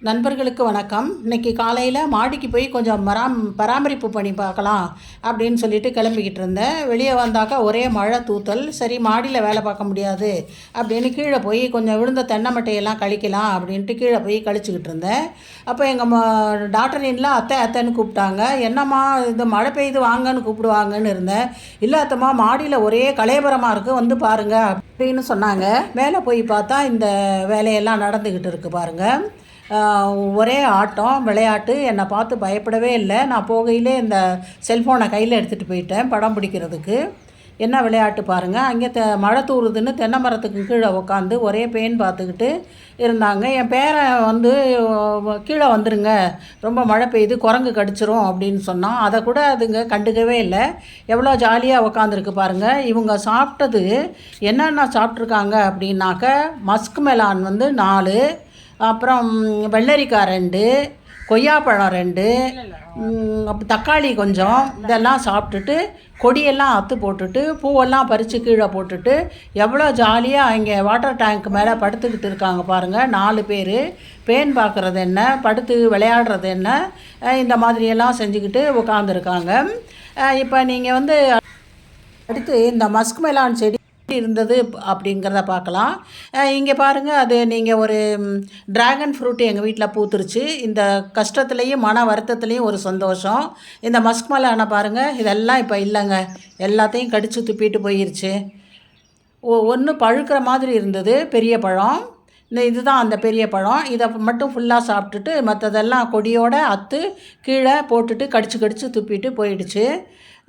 நண்பர்களுக்கு வணக்கம். இன்றைக்கி காலையில் மாடிக்கு போய் கொஞ்சம் பராமரிப்பு பண்ணி பார்க்கலாம் அப்படின்னு சொல்லிட்டு கிளம்பிக்கிட்டு இருந்தேன். வெளியே வந்தாக்கா ஒரே மழை தூத்தல். சரி, மாடியில் வேலை பார்க்க முடியாது அப்படின்னு கீழே போய் கொஞ்சம் விழுந்த தென்னை மட்டையெல்லாம் கழிக்கலாம் அப்படின்ட்டு கீழே போய் கழிச்சிக்கிட்டு இருந்தேன். அப்போ எங்கள் டாக்டரின்லாம் அத்தைன்னு கூப்பிட்டாங்க. என்னம்மா இது மழை பெய்யுது வாங்கன்னு கூப்பிடுவாங்கன்னு இருந்தேன். இல்லை அத்தம்மா, மாடியில் ஒரே கலையபரமாக இருக்குது, வந்து பாருங்கள் அப்படின்னு சொன்னாங்க. மேலே போய் பார்த்தா இந்த வேலையெல்லாம் நடந்துக்கிட்டு இருக்குது பாருங்கள். ஒரே ஆட்டம் விளையாட்டு. என்னை பார்த்து பயப்படவே இல்லை. நான் போகையிலே இந்த செல்ஃபோனை கையில் எடுத்துகிட்டு போயிட்டேன் படம் பிடிக்கிறதுக்கு. என்ன விளையாட்டு பாருங்கள். அங்கே மழை தூறுதுன்னு தென்னை மரத்துக்கு கீழே உட்காந்து ஒரே பேன் பார்த்துக்கிட்டு இருந்தாங்க. என் பேரன் வந்து கீழே வந்துடுங்க, ரொம்ப மழை பெய்யுது, குரங்கு கடிச்சிரும் அப்படின்னு சொன்னான். அதை கூட அதுங்க கண்டுக்கவே இல்லை. எவ்வளோ ஜாலியாக உக்காந்துருக்கு பாருங்கள். இவங்க சாப்பிட்டது என்னென்ன சாப்பிட்ருக்காங்க அப்படின்னாக்க, மஸ்க் மெலான் வந்து 4, அப்புறம் வெள்ளரிக்காய் 2, கொய்யாப்பழம் 2, தக்காளி கொஞ்சம், இதெல்லாம் சாப்பிட்டுட்டு கொடியெல்லாம் அத்து போட்டுட்டு பூவெல்லாம் பறித்து கீழே போட்டுட்டு எவ்வளோ ஜாலியாக இங்கே வாட்டர் டேங்க் மேலே படுத்துக்கிட்டு இருக்காங்க பாருங்கள். 4 பேர். பேன் பார்க்குறது என்ன, படுத்து விளையாடுறது என்ன, இந்த மாதிரியெல்லாம் செஞ்சுக்கிட்டு உட்காந்துருக்காங்க. இப்போ நீங்கள் வந்து அடுத்து இந்த மஸ்க் மெலான் செடி இருந்தது அப்படிங்கிறத பார்க்கலாம். இங்கே பாருங்கள், அது நீங்கள் ஒரு ட்ராகன் ஃப்ரூட் எங்கள் வீட்டில் பூத்துருச்சு. இந்த கஷ்டத்துலேயும் மன வருத்தத்துலேயும் ஒரு சந்தோஷம். இந்த மஸ்க் மெலானை பாருங்கள், இதெல்லாம் இப்போ இல்லைங்க, எல்லாத்தையும் கடிச்சு துப்பிட்டு போயிருச்சு. ஒன்று பழுக்கிற மாதிரி இருந்தது பெரிய பழம். இதுதான் அந்த பெரிய பழம். இதை மட்டும் ஃபுல்லாக சாப்பிட்டுட்டு மற்றதெல்லாம் கொடியோடு அத்து கீழே போட்டுட்டு கடிச்சு துப்பிட்டு போயிடுச்சு.